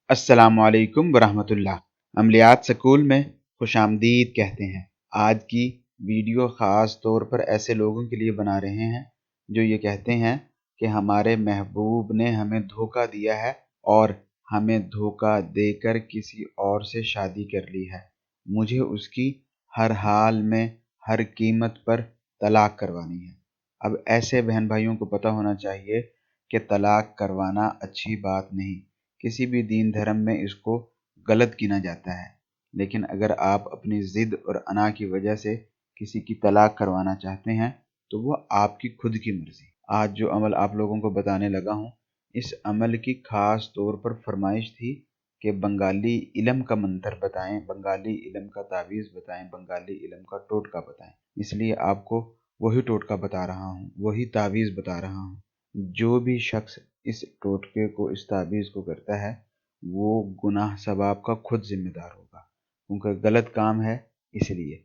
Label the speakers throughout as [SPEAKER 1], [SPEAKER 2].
[SPEAKER 1] अस्सलामुअलैकुम वरहमतुल्लाह। अमलियात स्कूल में खुश आमदीद कहते हैं। आज की वीडियो ख़ास तौर पर ऐसे लोगों के लिए बना रहे हैं जो ये कहते हैं कि हमारे महबूब ने हमें धोखा दिया है और हमें धोखा देकर किसी और से शादी कर ली है। मुझे उसकी हर हाल में हर कीमत पर तलाक करवानी है। अब ऐसे बहन भाइयों को पता होना चाहिए कि तलाक करवाना अच्छी बात नहीं, किसी भी दीन धर्म में इसको गलत गिना जाता है। लेकिन अगर आप अपनी ज़िद और अना की वजह से किसी की तलाक करवाना चाहते हैं तो वो आपकी खुद की मर्ज़ी। आज जो अमल आप लोगों को बताने लगा हूँ, इस अमल की ख़ास तौर पर फरमाइश थी कि बंगाली इल्म का मंतर बताएं, बंगाली इल्म का तावीज़ बताएं, बंगाली इल्म का टोटका बताएं। इसलिए आपको वही टोटका बता रहा हूँ, वही तावीज़ बता रहा हूँ। जो भी शख्स इस टोटके को, इस ताबीज़ को करता है, वो गुनाह सवाब का खुद जिम्मेदार होगा, उनका गलत काम है। इसलिए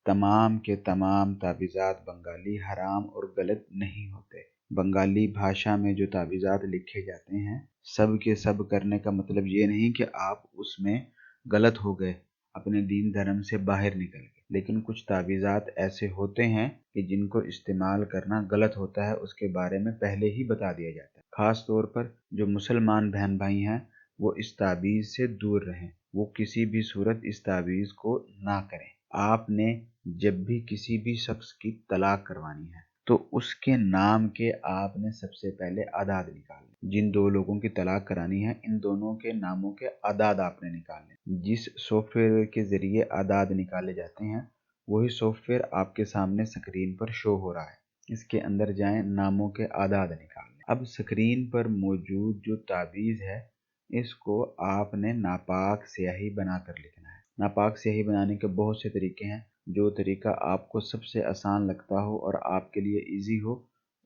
[SPEAKER 1] तमाम के तमाम ताबीज़ात बंगाली हराम और गलत नहीं होते। बंगाली भाषा में जो ताबीज़ात लिखे जाते हैं, सब के सब करने का मतलब ये नहीं कि आप उसमें गलत हो गए, अपने दीन धर्म से बाहर निकल गए। लेकिन कुछ ताबीज़ात ऐसे होते हैं कि जिनको इस्तेमाल करना गलत होता है, उसके बारे में पहले ही बता दिया जाता है। ख़ास तौर पर जो मुसलमान बहन भाई हैं, वो इस ताबीज़ से दूर रहें, वो किसी भी सूरत इस ताबीज़ को ना करें। आपने जब भी किसी भी शख्स की तलाक करवानी है तो उसके नाम के आपने सबसे पहले अदाद निकालने। जिन दो लोगों की तलाक करानी है, इन दोनों के नामों के अदाद आपने निकालने। जिस सॉफ्टवेयर के ज़रिए अदाद निकाले जाते हैं, वही सॉफ्टवेयर आपके सामने स्क्रीन पर शो हो रहा है। इसके अंदर जाएं, नामों के आदाद निकालने। अब स्क्रीन पर मौजूद जो ताबीज़ है, इसको आपने नापाक स्याही बनाकर लिखना है। नापाक स्याही बनाने के बहुत से तरीके हैं। जो तरीका आपको सबसे आसान लगता हो और आपके लिए इजी हो,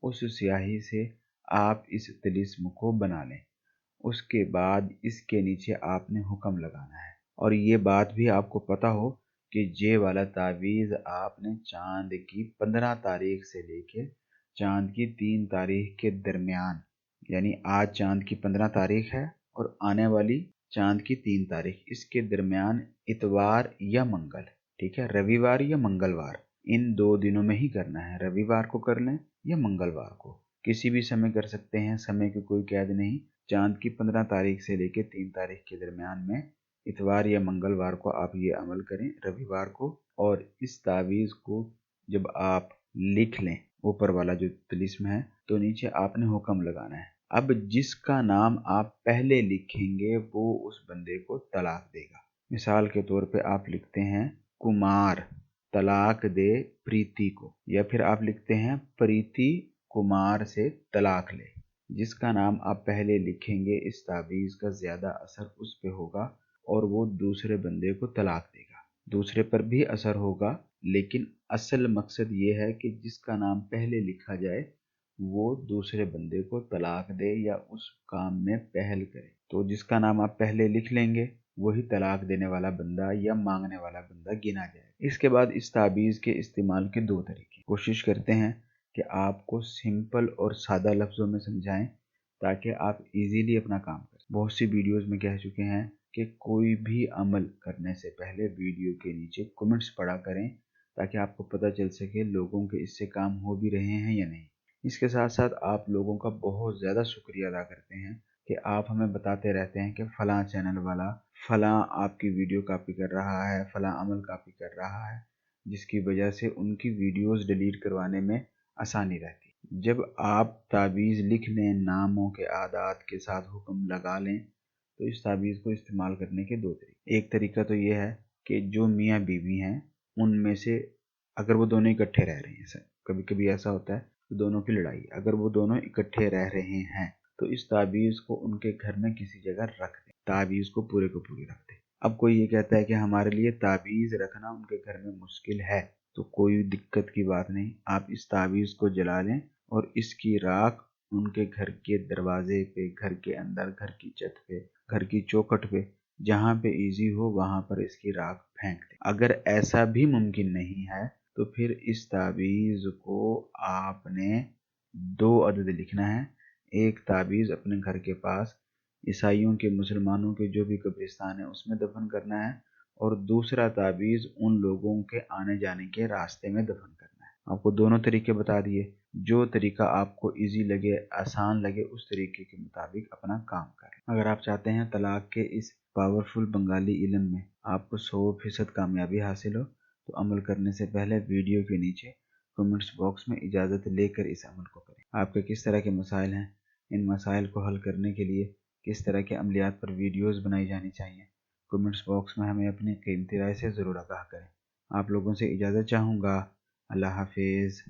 [SPEAKER 1] उस स्याही से आप इस तिलिस्म को बना लें। उसके बाद इसके नीचे आपने हुक्म लगाना है। और ये बात भी आपको पता हो कि ये वाला तावीज़ आपने चांद की 15 तारीख से लेके चांद की 3 तारीख के दरमियान, यानी आज चांद की 15 तारीख है और आने वाली चांद की 3 तारीख, इसके दरमियान इतवार या मंगल, ठीक है, रविवार या मंगलवार, इन 2 दिनों में ही करना है। रविवार को कर लें या मंगलवार को, किसी भी समय कर सकते हैं, समय की कोई कैद नहीं। चांद की 15 तारीख से लेकर 3 तारीख के दरमियान में इतवार या मंगलवार को आप ये अमल करें, रविवार को। और इस तावीज़ को जब आप लिख लें, ऊपर वाला जो तिलिस्म है, तो नीचे आपने हुक्म लगाना है। अब जिसका नाम आप पहले लिखेंगे वो उस बंदे को तलाक देगा। मिसाल के तौर पे आप लिखते हैं कुमार तलाक दे प्रीति को, या फिर आप लिखते हैं प्रीति कुमार से तलाक ले। जिसका नाम आप पहले लिखेंगे, इस तावीज़ का ज़्यादा असर उस पे होगा और वो दूसरे बंदे को तलाक देगा। दूसरे पर भी असर होगा, लेकिन असल मकसद ये है कि जिसका नाम पहले लिखा जाए वो दूसरे बंदे को तलाक दे या उस काम में पहल करे। तो जिसका नाम आप पहले लिख लेंगे, वही तलाक देने वाला बंदा या मांगने वाला बंदा गिना जाए। इसके बाद इस ताबीज़ के इस्तेमाल के 2 तरीके। कोशिश करते हैं कि आपको सिंपल और सादा लफ्ज़ों में समझाएं ताकि आप इजीली अपना काम करें। बहुत सी वीडियोज़ में कह चुके हैं कि कोई भी अमल करने से पहले वीडियो के नीचे कमेंट्स पढ़ा करें, ताकि आपको पता चल सके लोगों के इससे काम हो भी रहे हैं या नहीं। इसके साथ साथ आप लोगों का बहुत ज़्यादा शुक्रिया अदा करते हैं कि आप हमें बताते रहते हैं कि फ़लाँ चैनल वाला फ़लाँ आपकी वीडियो कॉपी कर रहा है, फ़लाँ अमल कॉपी कर रहा है, जिसकी वजह से उनकी वीडियोज़ डिलीट करवाने में आसानी रहती है। जब आप ताबीज़ लिख लें, नामों के आदात के साथ हुक्म लगा लें, तो इस ताबीज़ को इस्तेमाल करने के 2 तरीके। एक तरीका तो ये है कि जो मियाँ बीवी हैं, उनमें से अगर वो दोनों इकट्ठे रह रहे हैं, कभी कभी ऐसा होता है तो दोनों की लड़ाई, अगर वो दोनों इकट्ठे रह रहे हैं तो इस ताबीज़ को उनके घर में किसी जगह रख दें, ताबीज़ को पूरे को पूरी रख दें। अब कोई ये कहता है कि हमारे लिए ताबीज़ रखना उनके घर में मुश्किल है, तो कोई दिक्कत की बात नहीं, आप इस ताबीज़ को जला लें और इसकी राख उनके घर के दरवाजे पे, घर के अंदर, घर की छत पे, घर की चौखट पे, जहाँ पे इजी हो वहाँ पर इसकी राख फेंक दें। अगर ऐसा भी मुमकिन नहीं है तो फिर इस ताबीज़ को आपने 2 अदद लिखना है। एक ताबीज़ अपने घर के पास عیسائیوں کے مسلمانوں کے جو بھی قبرستان ہے اس میں دفن کرنا ہے، اور دوسرا تعویذ ان لوگوں کے آنے جانے کے راستے میں دفن کرنا ہے۔ آپ کو دونوں طریقے بتا دیے، جو طریقہ آپ کو ایزی لگے، آسان لگے، اس طریقے کے مطابق اپنا کام کریں۔ اگر آپ چاہتے ہیں طلاق کے اس پاورفل بنگالی علم میں آپ کو 100% کامیابی حاصل ہو، تو عمل کرنے سے پہلے ویڈیو کے نیچے کمنٹس باکس میں اجازت لے کر اس عمل کو کریں۔ آپ کے کس طرح کے مسائل ہیں، ان مسائل کو حل کرنے کے لیے کس طرح کے عملیات پر ویڈیوز بنائی جانی چاہیے، کمنٹس باکس میں ہمیں اپنی قیمتی رائے سے ضرور آگاہ کریں۔ آپ لوگوں سے اجازت چاہوں گا۔ اللہ حافظ۔